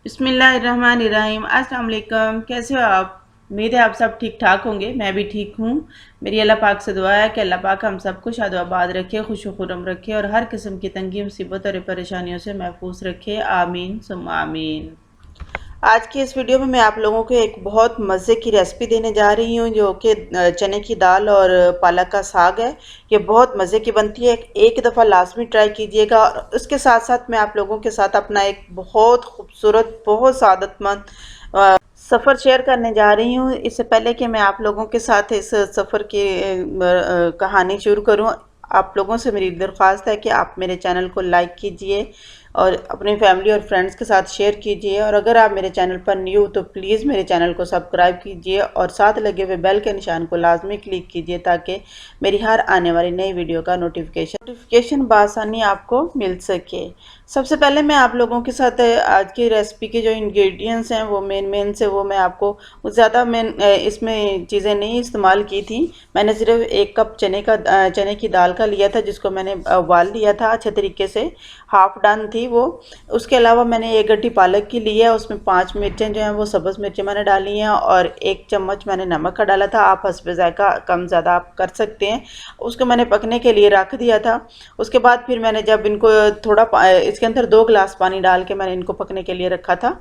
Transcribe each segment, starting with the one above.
बिस्मिल्लाहिर्रहमानिर्रहीम। अस्सलाम वालेकुम। कैसे हो आप? उम्मीद है आप सब ठीक ठाक होंगे। मैं भी ठीक हूँ। मेरी अल्लाह पाक से दुआ है कि अल्लाह पाक हम सबको शादोआबाद रखे, खुश खुरम रखे और हर किस्म की तंगी मुसीबत और परेशानियों से महफूज रखे। आमीन सुम्मा आमीन। आज की इस वीडियो में मैं आप लोगों को एक बहुत मज़े की रेसिपी देने जा रही हूँ, जो कि चने की दाल और पालक का साग है। ये बहुत मज़े की बनती है। एक दफ़ा लाजमी ट्राई कीजिएगा। और उसके साथ साथ मैं आप लोगों के साथ अपना एक बहुत खूबसूरत, बहुत सादतमंद सफ़र शेयर करने जा रही हूँ। इससे पहले कि मैं आप लोगों के साथ इस सफ़र की कहानी शुरू करूँ, आप लोगों से मेरी दरख्वास्त है कि आप मेरे चैनल को लाइक कीजिए और अपनी फैमिली और फ्रेंड्स के साथ शेयर कीजिए। और अगर आप मेरे चैनल पर न्यू तो प्लीज़ मेरे चैनल को सब्सक्राइब कीजिए और साथ लगे हुए बेल के निशान को लाजमी क्लिक कीजिए, ताकि मेरी हर आने वाली नई वीडियो का नोटिफिकेशन बासानी आपको मिल सके। सबसे पहले मैं आप लोगों के साथ आज की रेसिपी के जो इंग्रेडिएंट्स हैं वो मेन से वो मैं आपको ज़्यादा इसमें चीज़ें नहीं इस्तेमाल की थी। मैंने सिर्फ 1 कप चने की दाल का लिया था, जिसको मैंने उबाल लिया था अच्छे तरीके से, हाफ डन थी वो। उसके अलावा मैंने 1 गड्डी पालक की ली है, उसमें 5 मिर्चें जो हैं वो सब्ज़ मिर्चें मैंने डाली हैं और 1 चम्मच मैंने नमक का डाला था। आप हस्बे ज़ायक़ा कम ज़्यादा आप कर सकते हैं। उसको मैंने पकने के लिए रख दिया था। उसके बाद फिर मैंने जब इनको इसके अंदर 2 गिलास पानी डाल के मैंने इनको पकने के लिए रखा था।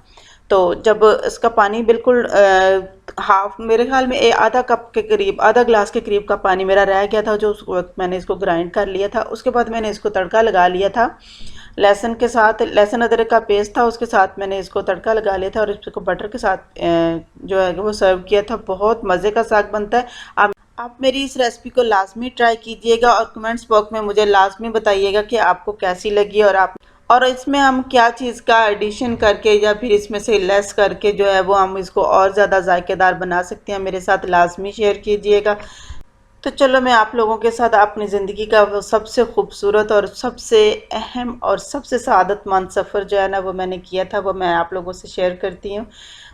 तो जब इसका पानी बिल्कुल हाफ, मेरे ख्याल में आधा कप के करीब, आधा ग्लास के करीब का पानी मेरा रह गया था, जो उस वक्त मैंने इसको ग्राइंड कर लिया था। उसके बाद मैंने इसको तड़का लगा लिया था लहसुन के साथ। लहसुन अदरक का पेस्ट था, उसके साथ मैंने इसको तड़का लगा लिया था और इसको बटर के साथ जो है वो सर्व किया था। बहुत मज़े का साग बनता है। आप मेरी इस रेसिपी को लाजमी ट्राई कीजिएगा और कमेंट्स बॉक्स में मुझे लाजमी बताइएगा कि आपको कैसी लगी और इसमें हम क्या चीज़ का एडिशन करके या फिर इसमें से लेस करके जो है वो हम इसको और ज़्यादा जायकेदार बना सकते हैं। मेरे साथ लाजमी शेयर कीजिएगा। तो चलो मैं आप लोगों के साथ अपनी ज़िंदगी का वो सबसे खूबसूरत और सबसे अहम और सबसे सआदतमंद सफ़र जो है ना वो मैंने किया था, वो मैं आप लोगों से शेयर करती हूँ।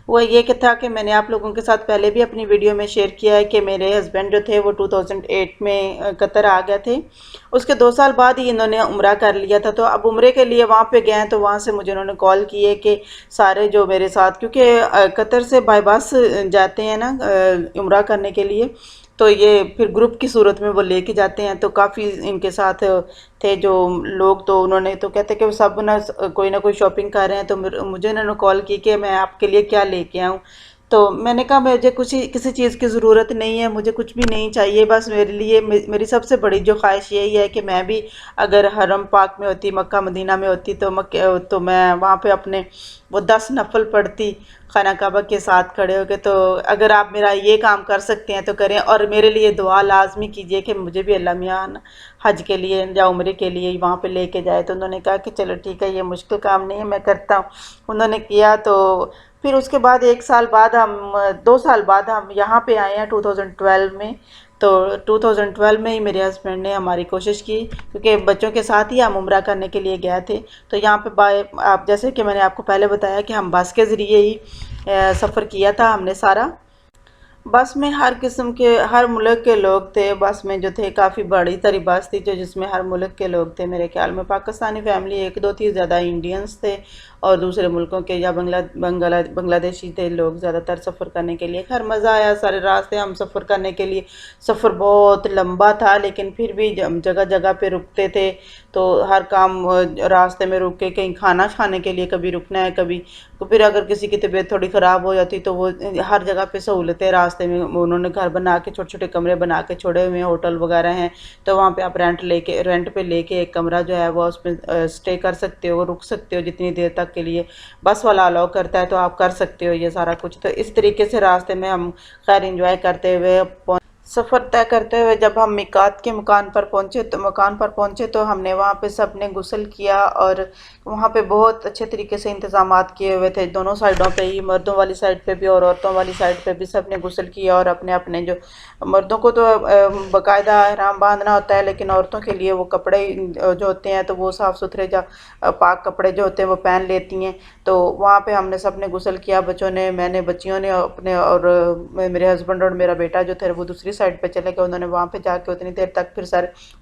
वो ये कि था कि मैंने आप लोगों के साथ पहले भी अपनी वीडियो में शेयर किया है कि मेरे हस्बैंड जो थे वो 2008 में कतर आ गए थे। उसके 2 साल बाद ही इन्होंने उम्रा कर लिया था। तो अब उम्रे के लिए वहाँ पे गए हैं, तो वहाँ से मुझे उन्होंने कॉल की है कि सारे जो मेरे साथ, क्योंकि कतर से बाय बस जाते हैं ना उम्रा करने के लिए, तो ये फिर ग्रुप की सूरत में वो लेके जाते हैं। तो काफ़ी इनके साथ थे जो लोग, तो उन्होंने तो कहते कि वो सब ना कोई शॉपिंग कर रहे हैं। तो मुझे उन्होंने कॉल की कि मैं आपके लिए क्या लेके आऊँ। तो मैंने कहा मुझे किसी चीज़ की ज़रूरत नहीं है, मुझे कुछ भी नहीं चाहिए। बस मेरे लिए मेरी सबसे बड़ी जो ख्वाहिश यही है कि मैं भी अगर हरम पाक में होती, मक्का मदीना में होती, तो मैं वहाँ पे अपने वो 10 नफल पढ़ती खाना काबा के साथ खड़े होके। तो अगर आप मेरा ये काम कर सकते हैं तो करें और मेरे लिए दुआ लाजमी कीजिए कि मुझे भी अल्लाह मियां हज के लिए या उम्रे के लिए वहाँ पे लेके जाए। तो उन्होंने कहा कि चलो ठीक है, ये मुश्किल काम नहीं है, मैं करता हूँ। उन्होंने किया। तो फिर उसके बाद 1 साल बाद हम 2 साल बाद हम यहाँ पे आए हैं 2012 में। तो 2012 में ही मेरे हस्बैंड ने हमारी कोशिश की, क्योंकि बच्चों के साथ ही हम उम्रा करने के लिए गए थे। तो यहाँ पे आप जैसे कि मैंने आपको पहले बताया कि हम बस के ज़रिए ही सफ़र किया था हमने सारा। बस में हर किस्म के, हर मुल्क के लोग थे। बस में जो थे काफ़ी बड़ी सारी बस थी जो जिसमें हर मुल्क के लोग थे। मेरे ख्याल में पाकिस्तानी फैमिली 1-2 थी, ज़्यादा इंडियंस थे और दूसरे मुल्कों के या बांग्लादेशी थे लोग ज़्यादातर सफ़र करने के लिए। खैर मज़ा आया सारे रास्ते हम सफ़र करने के लिए। सफ़र बहुत लंबा था, लेकिन फिर भी जगह जगह पे रुकते थे। तो हर काम रास्ते में रुक के, कहीं खाना खाने के लिए कभी रुकना है, कभी तो फिर अगर किसी की तबीयत थोड़ी ख़राब हो जाती तो वो हर जगह पे सहूलतें रास्ते में उन्होंने घर बना के, छोटे छोटे कमरे बना के छोड़े हुए हैं, होटल वगैरह हैं। तो वहाँ पे आप रेंट पे लेके एक कमरा जो है वो उसमें स्टे कर सकते हो, रुक सकते हो जितनी देर तक के लिए बस वाला अलाउ करता है, तो आप कर सकते हो ये सारा कुछ। तो इस तरीके से रास्ते में हम खैर इंजॉय करते हुए सफ़र तय करते हुए जब हम मिकात के मकान पर पहुँचे तो हमने वहाँ पे सब ने गुस्ल किया। और वहाँ पे बहुत अच्छे तरीके से इंतज़ामात किए हुए थे, दोनों साइडों पे ही, मर्दों वाली साइड पे भी और औरतों वाली साइड पे भी सब ने गुस्ल किया। और अपने अपने जो मर्दों को तो बाकायदा एहराम बांधना होता है, लेकिन औरतों के लिए वो कपड़े जो होते हैं तो वो साफ़ सुथरे पाक कपड़े जो होते हैं वो पहन लेती हैं। तो वहाँ पे हमने सब ने गुस्ल किया, बच्चों ने, मैंने, बच्चियों ने अपने, और मेरे हस्बैंड और मेरा बेटा जो थे वो दूसरी साइड पे चले गए। उन्होंने वहाँ पे जाके उतनी देर तक फिर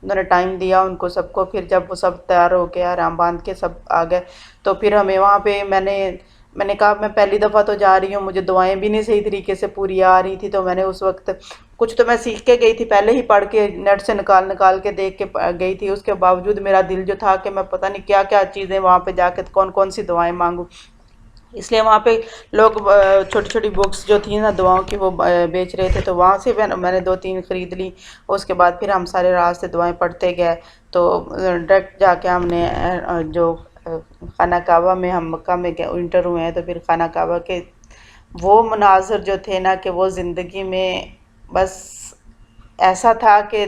उन्होंने टाइम दिया उनको सबको। फिर जब वो सब तैयार हो गया, आराम बांध के सब आ गए, तो फिर हमें वहाँ पे मैंने मैंने कहा मैं पहली दफ़ा तो जा रही हूँ, मुझे दुआएं भी नहीं सही तरीके से पूरी आ रही थी, तो मैंने उस वक्त कुछ तो मैं सीख के गई थी, पहले ही पढ़ के नेट से निकाल निकाल के देख के गई थी। उसके बावजूद मेरा दिल जो था कि मैं पता नहीं क्या क्या चीज़ें वहाँ पे जाके कौन कौन सी दुआएं मांगूँ। इसलिए वहाँ पे लोग छोटी छोटी बुक्स जो थी ना दुआओं की वो बेच रहे थे, तो वहाँ से मैंने दो तीन ख़रीद ली। उसके बाद फिर हम सारे रास्ते दुआएं पढ़ते गए। तो डायरेक्ट जाके हमने जो खाना काबा में, हम मक्का में इंटर हुए हैं, तो फिर खाना काबा के वो मनाज़र जो थे ना कि वो ज़िंदगी में बस ऐसा था कि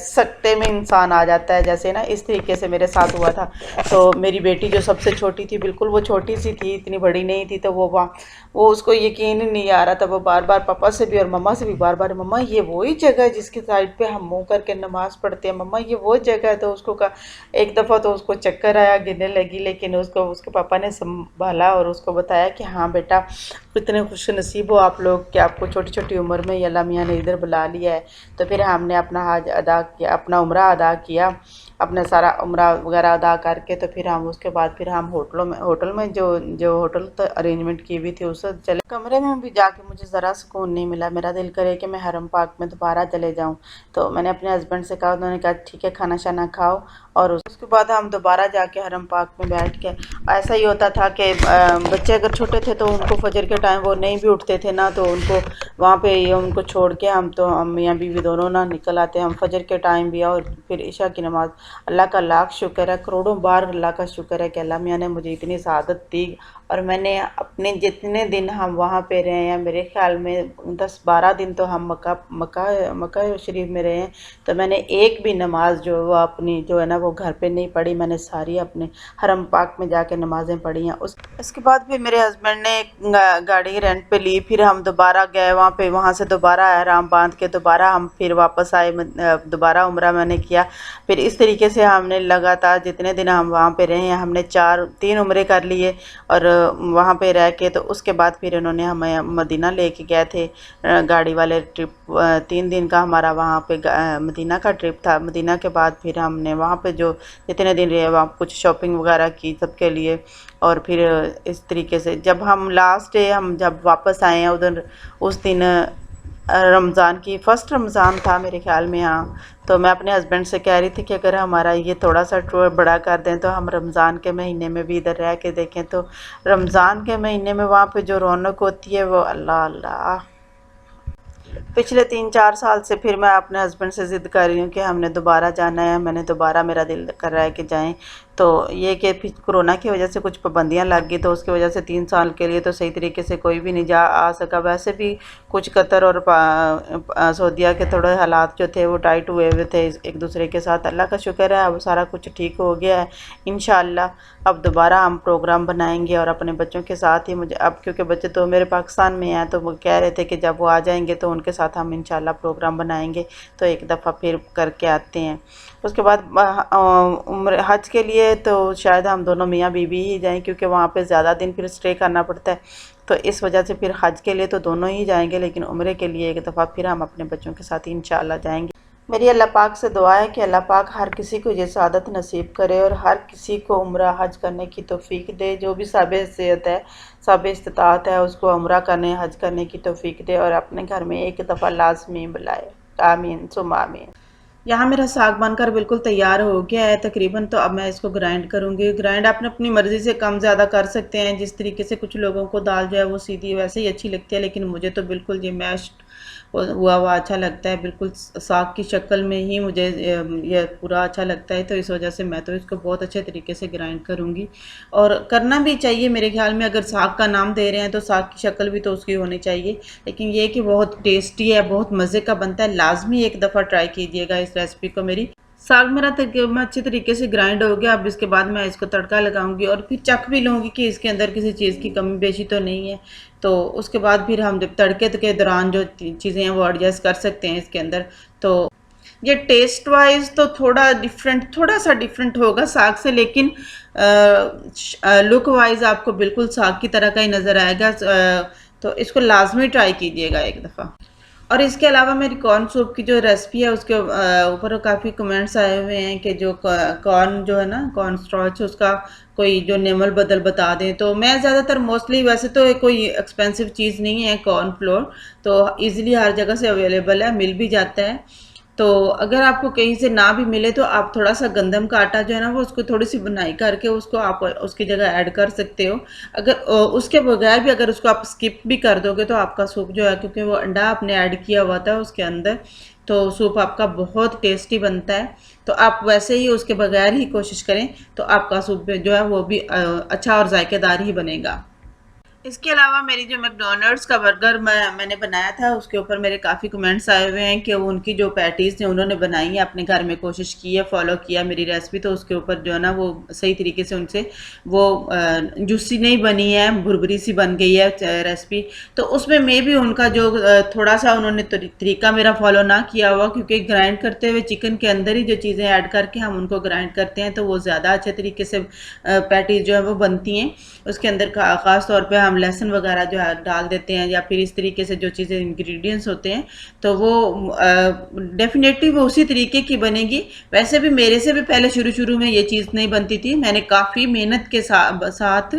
सकते में इंसान आ जाता है, जैसे ना इस तरीके से मेरे साथ हुआ था। तो मेरी बेटी जो सबसे छोटी थी, बिल्कुल वो छोटी सी थी, इतनी बड़ी नहीं थी, तो वो उसको यकीन ही नहीं आ रहा था। वो बार बार पापा से भी और मम्मा से भी बार बार, मम्मा ये वही जगह है जिसकी साइड पे हम मुंह करके नमाज़ पढ़ते हैं, मम्मा ये वो जगह है। तो उसको कहा, एक दफ़ा तो उसको चक्कर आया, गिरने लगी, लेकिन उसको उसके पापा ने संभाला और उसको बताया कि हाँ बेटा, इतने खुश नसीब हो आप लोग कि आपको छोटी छोटी उम्र में ही अल्लाह मियाँ ने इधर बुला लिया है। तो फिर हमने अपना हज अदा किया, अपना उम्रा अदा किया, अपना सारा उम्रा वगैरह अदा करके, तो फिर हम उसके बाद फिर हम होटल में जो जो होटल तो अरेंजमेंट की हुई थी उससे चले। कमरे में भी जाके मुझे ज़रा सुकून नहीं मिला, मेरा दिल करे कि मैं हरम पाक में दोबारा चले जाऊं। तो मैंने अपने हस्बैंड से कहा, उन्होंने कहा ठीक है खाना शाना खाओ, और उसके बाद हम दोबारा जाके हरम पाक में बैठ के, ऐसा ही होता था कि बच्चे अगर छोटे थे तो उनको फजर के टाइम वो नहीं भी उठते थे ना, तो उनको वहाँ पे ये उनको छोड़ के हम मियाँ बीवी दोनों ना निकल आते। हम फजर के टाइम भी और फिर इशा की नमाज़। अल्लाह का लाख शुक्र है, करोड़ों बार अल्लाह का शुक्र है कि अल्लाह मियाँ ने मुझे इतनी सआदत दी। और मैंने अपने जितने दिन हम वहाँ पे रहे हैं, मेरे ख्याल में 10-12 दिन तो हम मक्का शरीफ में रहे हैं, तो मैंने एक भी नमाज जो वो अपनी जो है ना वो घर पे नहीं पढ़ी, मैंने सारी अपने हरम पाक में जाके नमाज़ें पढ़ी हैं। उसके बाद फिर मेरे हस्बैंड ने गाड़ी रेंट पे ली, फिर हम दोबारा गए वहाँ पे, वहाँ से दोबारा एहराम बांध के दोबारा हम फिर वापस आए, दोबारा उम्रा मैंने किया। फिर इस तरीके से हमने लगातार जितने दिन हम वहाँ पे रहे हैं, हमने 3 उम्रे कर लिए। और वहाँ पे रह के तो उसके बाद फिर उन्होंने हमें मदीना लेके गए थे, गाड़ी वाले ट्रिप 3 दिन का हमारा वहाँ पे मदीना का ट्रिप था। मदीना के बाद फिर हमने वहाँ पे जो जितने दिन रहे वहाँ कुछ शॉपिंग वगैरह की सबके लिए। और फिर इस तरीके से जब हम लास्ट डे हम जब वापस आए हैं उधर, उस दिन रमज़ान की फ़र्स्ट रमज़ान था मेरे ख़्याल में। हाँ, तो मैं अपने हस्बैंड से कह रही थी कि अगर हमारा ये थोड़ा सा टूर बड़ा कर दें तो हम रमज़ान के महीने में भी इधर रह के देखें। तो रमज़ान के महीने में वहाँ पे जो रौनक होती है वो अल्लाह अल्लाह। पिछले 3-4 साल से फिर मैं अपने हस्बैंड से ज़िद कर रही हूँ कि हमने दोबारा जाना है, मैंने दोबारा, मेरा दिल कर रहा है कि जाएं। तो ये कि फिर कोरोना की वजह से कुछ पाबंदियां लग गई, तो उसकी वजह से 3 साल के लिए तो सही तरीके से कोई भी नहीं जा आ सका। वैसे भी कुछ कतर और सऊदीया के थोड़े हालात जो थे वो टाइट हुए हुए थे एक दूसरे के साथ। अल्लाह का शुक्र है अब सारा कुछ ठीक हो गया है इंशाअल्लाह। अब दोबारा हम प्रोग्राम बनाएंगे और अपने बच्चों के साथ ही, मुझे अब क्योंकि बच्चे तो मेरे पाकिस्तान में हैं, तो वो कह रहे थे कि जब वो आ जाएंगे तो उनके साथ हम इंशाअल्लाह प्रोग्राम बनाएंगे, तो एक दफ़ा फिर करके आते हैं। उसके बाद उम्र हज के लिए तो शायद हम दोनों मियाँ बीवी ही जाएं, क्योंकि वहाँ पे ज़्यादा दिन फिर स्टे करना पड़ता है, तो इस वजह से फिर हज के लिए तो दोनों ही जाएंगे, लेकिन उम्रे के लिए एक दफ़ा फिर हम अपने बच्चों के साथ ही इंशाअल्लाह जाएंगे। मेरी अल्लाह पाक से दुआ है कि अल्लाह पाक हर किसी को ये सआदत नसीब करे और हर किसी को उम्रा हज करने की तौफीक दे। जो भी साबित सेहत है, साबित इस्तिताअत है, उसको उम्रा करने हज करने की तौफीक दे और अपने घर में एक दफ़ा लाजमी बुलाए। आमीन सुम्मा आमीन। यहाँ मेरा साग बनकर बिल्कुल तैयार हो गया है तकरीबन। तो अब मैं इसको ग्राइंड करूँगी। ग्राइंड आप अपनी मर्ज़ी से कम ज़्यादा कर सकते हैं, जिस तरीके से कुछ लोगों को दाल जो है वो सीधी वैसे ही अच्छी लगती है, लेकिन मुझे तो बिल्कुल ये मैश्ड हुआ अच्छा लगता है, बिल्कुल साग की शक्ल में ही मुझे ये पूरा अच्छा लगता है। तो इस वजह से मैं तो इसको बहुत अच्छे तरीके से ग्राइंड करूँगी, और करना भी चाहिए मेरे ख्याल में। अगर साग का नाम दे रहे हैं तो साग की शक्ल भी तो उसकी होनी चाहिए, लेकिन ये कि बहुत टेस्टी है, बहुत मज़े का बनता है। लाजमी एक दफ़ा ट्राई कीजिएगा इस रेसिपी को मेरी। साग मेरा तकरीबन अच्छे तरीके से ग्राइंड हो गया। अब इसके बाद मैं इसको तड़का लगाऊंगी और फिर चख भी लूँगी कि इसके अंदर किसी चीज़ की कमी बेशी तो नहीं है। तो उसके बाद फिर हम जब तड़के के दौरान जो चीज़ें हैं वो एडजस्ट कर सकते हैं इसके अंदर। तो ये टेस्ट वाइज तो थोड़ा सा डिफरेंट होगा साग से, लेकिन लुक वाइज आपको बिल्कुल साग की तरह का ही नज़र आएगा। तो इसको लाजमी ट्राई कीजिएगा एक दफ़ा। और इसके अलावा मेरी कॉर्न सूप की जो रेसिपी है उसके ऊपर काफ़ी कमेंट्स आए हुए हैं कि जो कॉर्न जो है ना, कॉर्न स्टार्च, उसका कोई जो नेमल बदल बता दें। तो मैं ज़्यादातर मोस्टली, वैसे तो ये कोई एक्सपेंसिव चीज़ नहीं है कॉर्न फ्लोर, तो इजीली हर जगह से अवेलेबल है, मिल भी जाता है। तो अगर आपको कहीं से ना भी मिले तो आप थोड़ा सा गंदम का आटा जो है ना, वो उसको थोड़ी सी बुनाई करके उसको आप उसकी जगह ऐड कर सकते हो। अगर उसके बगैर भी अगर उसको आप स्किप भी कर दोगे तो आपका सूप जो है, क्योंकि वो अंडा आपने ऐड किया हुआ था उसके अंदर, तो सूप आपका बहुत टेस्टी बनता है। तो आप वैसे ही उसके बगैर ही कोशिश करें तो आपका सूप जो है वो भी अच्छा और जायकेदार ही बनेगा। इसके अलावा मेरी जो मैकडोनल्ड्स का बर्गर मैंने बनाया था, उसके ऊपर मेरे काफ़ी कमेंट्स आए हुए हैं कि वो उनकी जो पैटीज़ ने उन्होंने बनाई है, अपने घर में कोशिश की है, फॉलो किया मेरी रेसिपी, तो उसके ऊपर जो है ना वो सही तरीके से उनसे वो जूसी नहीं बनी है, भुरभुरी सी बन गई है रेसिपी। तो उसमें मे भी उनका जो थोड़ा सा उन्होंने तरीका मेरा फॉलो ना किया हुआ, क्योंकि ग्राइंड करते हुए चिकन के अंदर ही जो चीज़ें ऐड करके हम उनको ग्राइंड करते हैं तो वो ज़्यादा अच्छे तरीके से पैटीज़ जो है वो बनती हैं। उसके अंदर ख़ास तौर पे हम लहसुन वगैरह जो है डाल देते हैं, या फिर इस तरीके से जो चीज़ें इंग्रेडिएंट्स होते हैं, तो वो डेफिनेटली वो उसी तरीके की बनेगी। वैसे भी मेरे से भी पहले शुरू शुरू में ये चीज़ नहीं बनती थी, मैंने काफ़ी मेहनत के साथ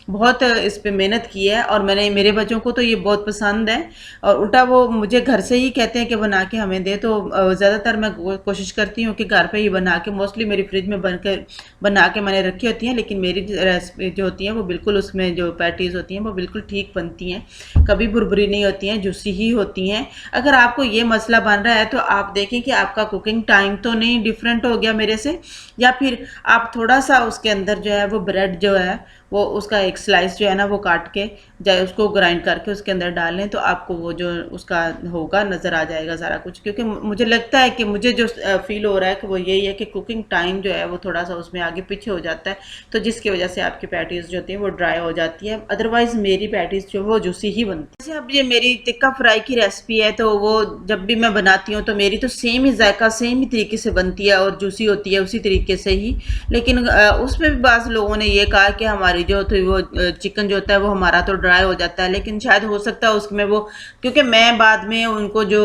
बहुत इस पर मेहनत की है, और मैंने, मेरे बच्चों को तो ये बहुत पसंद है, और उल्टा वो मुझे घर से ही कहते हैं कि बना के हमें दे। तो ज़्यादातर मैं कोशिश करती हूँ कि घर पे ही बना के, मोस्टली मेरी फ्रिज में बना के मैंने रखी होती हैं, लेकिन मेरी रेसिपी जो होती है वो बिल्कुल, उसमें जो पैटीज़ होती हैं वो बिल्कुल ठीक बनती हैं, कभी बुरबुरी नहीं होती हैं, जूसी ही होती हैं। अगर आपको ये मसला बन रहा है तो आप देखें कि आपका कुकिंग टाइम तो नहीं डिफरेंट हो गया मेरे से, या फिर आप थोड़ा सा उसके अंदर जो है वो ब्रेड जो है वो उसका एक स्लाइस जो है ना वो काट के, चाहे उसको ग्राइंड करके उसके अंदर डाल लें, तो आपको वो जो उसका होगा नज़र आ जाएगा सारा कुछ। क्योंकि मुझे लगता है कि मुझे जो फील हो रहा है कि वो यही है कि कुकिंग टाइम जो है वो थोड़ा सा उसमें आगे पीछे हो जाता है, तो जिसकी वजह से आपकी पैटीज़ जो होती हैं वो ड्राई हो जाती है। अदरवाइज़ मेरी पैटीज़ जो वो जूसी ही बनती है। जैसे अब ये मेरी टिक्का फ्राई की रेसिपी है, तो वो जब भी मैं बनाती हूँ तो मेरी तो सेम ही जायका सेम ही तरीके से बनती है और जूसी होती है उसी तरीके से ही। लेकिन उसमें भी बाज़ लोगों ने ये कहा कि हमारी जो तो वो चिकन जो होता है वो हमारा तो ड्राई हो जाता है, लेकिन शायद हो सकता है उसमें वो, क्योंकि मैं बाद में उनको जो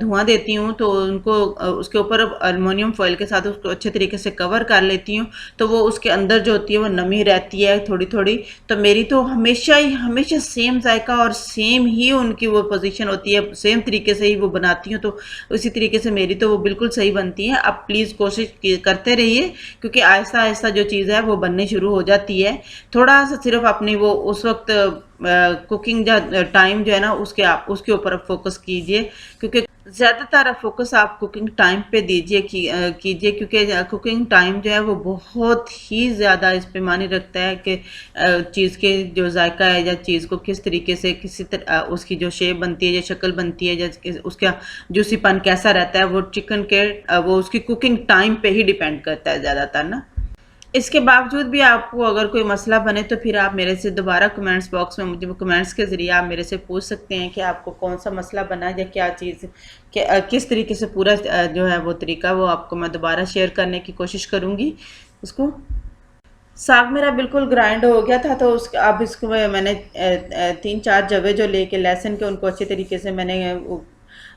धुआं देती हूँ तो उनको उसके ऊपर अल्युमिनियम फॉइल के साथ उसको अच्छे तरीके से कवर कर लेती हूँ, तो वो उसके अंदर जो होती है वो नमी रहती है थोड़ी थोड़ी। तो मेरी तो हमेशा सेम जायका और सेम ही उनकी वो पोजीशन होती है, सेम तरीके से ही वो बनाती हूँ, तो उसी तरीके से मेरी तो वो बिल्कुल सही बनती है। आप प्लीज़ कोशिश करते रहिए, क्योंकि आहिस्ता आहिस्ता जो चीज़ है वो बनने शुरू हो जाती है। थोड़ा सा सिर्फ अपनी वो उस वक्त कुकिंग टाइम जो है ना उसके आप उसके ऊपर फोकस कीजिए, क्योंकि ज़्यादातर फोकस आप कुकिंग टाइम पे दीजिए कीजिए, क्योंकि कुकिंग टाइम जो है वो बहुत ही ज़्यादा इस पे मायने रखता है कि चीज़ के जो जायका है, या चीज़ को किस तरीके से उसकी जो शेप बनती है या शक्ल बनती है, या उसका जूसीपन कैसा रहता है, वो चिकन के वो उसकी कुकिंग टाइम पे ही डिपेंड करता है ज़्यादातर ना। इसके बावजूद भी आपको अगर कोई मसला बने तो फिर आप मेरे से दोबारा कमेंट्स बॉक्स में मुझे कमेंट्स के ज़रिए आप मेरे से पूछ सकते हैं कि आपको कौन सा मसला बना, या क्या चीज़ किस तरीके से पूरा जो है वो तरीका वो आपको मैं दोबारा शेयर करने की कोशिश करूँगी। उसको साग मेरा बिल्कुल ग्राइंड हो गया था, तो उस अब इसको मैंने 3-4 जवे जो लेके लहसुन के उनको अच्छे तरीके से मैंने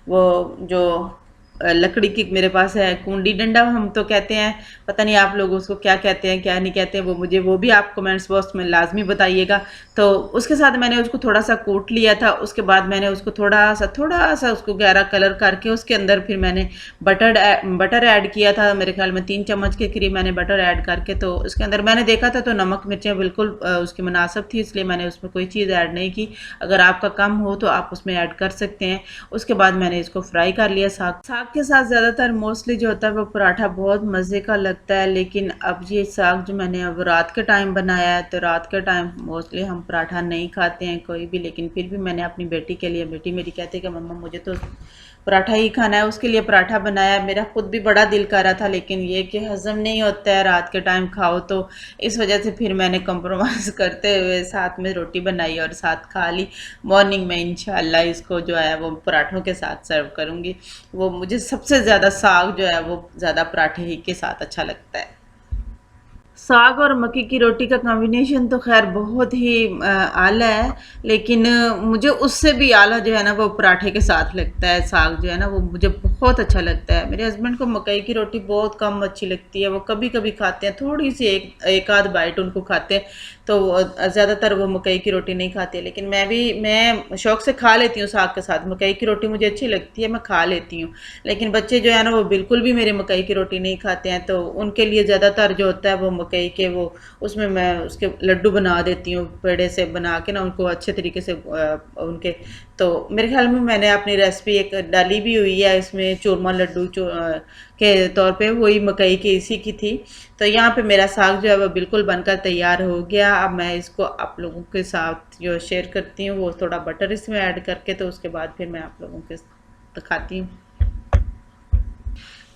वो जो लकड़ी की मेरे पास है कुंडी डंडा हम तो कहते हैं, पता नहीं आप लोग उसको क्या कहते हैं क्या नहीं कहते हैं, वो भी आप कमेंट्स बॉक्स में लाजमी बताइएगा। तो उसके साथ मैंने उसको थोड़ा सा कूट लिया था, उसके बाद मैंने उसको थोड़ा सा उसको गहरा कलर करके उसके अंदर फिर मैंने बटर ऐड किया था, मेरे ख्याल में 3 चम्मच के करीब मैंने बटर ऐड करके, तो उसके अंदर मैंने देखा था तो नमक मिर्चें बिल्कुल उसकी मुनासिब थी, इसलिए मैंने उसमें कोई चीज़ ऐड नहीं की। अगर आपका कम हो तो आप उसमें ऐड कर सकते हैं। उसके बाद मैंने इसको फ्राई कर लिया। साग के साथ ज़्यादातर मोस्टली जो होता है वो पराठा बहुत मज़े का लगता है, लेकिन अब ये साग जो मैंने अब रात के टाइम बनाया है, तो रात के टाइम मोस्टली हम पराठा नहीं खाते हैं कोई भी, लेकिन फिर भी मैंने अपनी बेटी के लिए, बेटी मेरी कहती है कि मम्मा मुझे तो पराठा ही खाना है, उसके लिए पराठा बनाया। मेरा खुद भी बड़ा दिल कर रहा था, लेकिन ये कि हज़म नहीं होता है रात के टाइम खाओ, तो इस वजह से फिर मैंने कंप्रोमाइज़ करते हुए साथ में रोटी बनाई और साथ खा ली। मॉर्निंग में इंशाल्लाह इसको जो है वो पराठों के साथ सर्व करूँगी। वो मुझे सबसे ज़्यादा साग जो है वो ज़्यादा पराठे ही के साथ अच्छा लगता है। साग और मक्की की रोटी का कॉम्बिनेशन तो ख़ैर बहुत ही आला है, लेकिन मुझे उससे भी आला जो है ना वो पराठे के साथ लगता है। साग जो है ना वो मुझे बहुत अच्छा लगता है। मेरे हस्बैंड को मकई की रोटी बहुत कम अच्छी लगती है, वो कभी-कभी खाते हैं, थोड़ी-सी एक एक आध बाइट उनको खाते हैं, तो ज़्यादातर वो मकई की रोटी नहीं खाते। लेकिन मैं शौक से खा लेती हूँ साग के साथ। मकई की रोटी मुझे अच्छी लगती है, मैं खा लेती हूँ। लेकिन बच्चे जो है ना वो बिल्कुल भी मेरे मकई की रोटी नहीं खाते हैं, तो उनके लिए ज़्यादातर जो होता है वो मकई के वो उसमें मैं उसके लड्डू बना देती हूँ, पेड़े से बना के ना उनको अच्छे तरीके से उनके। तो मेरे ख्याल में मैंने अपनी रेसिपी एक डाली भी हुई है इसमें, चूरमा लड्डू के तौर पे, वही मकई की इसी की थी। तो यहाँ पे मेरा साग जो है वो बिल्कुल बनकर तैयार हो गया। अब मैं इसको आप लोगों के साथ जो शेयर करती हूँ वो थोड़ा बटर इसमें ऐड करके, तो उसके बाद फिर मैं आप लोगों के दिखाती हूँ।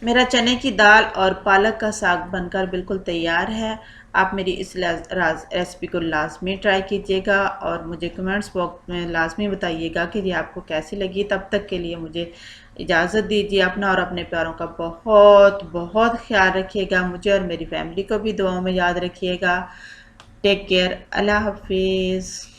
मेरा चने की दाल और पालक का साग बनकर बिल्कुल तैयार है। आप मेरी इस रेसिपी को लाज़मी ट्राई कीजिएगा और मुझे कमेंट्स बॉक्स में लाज़मी बताइएगा कि ये आपको कैसी लगी। तब तक के लिए मुझे इजाज़त दीजिए। अपना और अपने प्यारों का बहुत बहुत ख्याल रखिएगा। मुझे और मेरी फैमिली को भी दुआओं में याद रखिएगा। Take care. अल्लाह हाफिज़।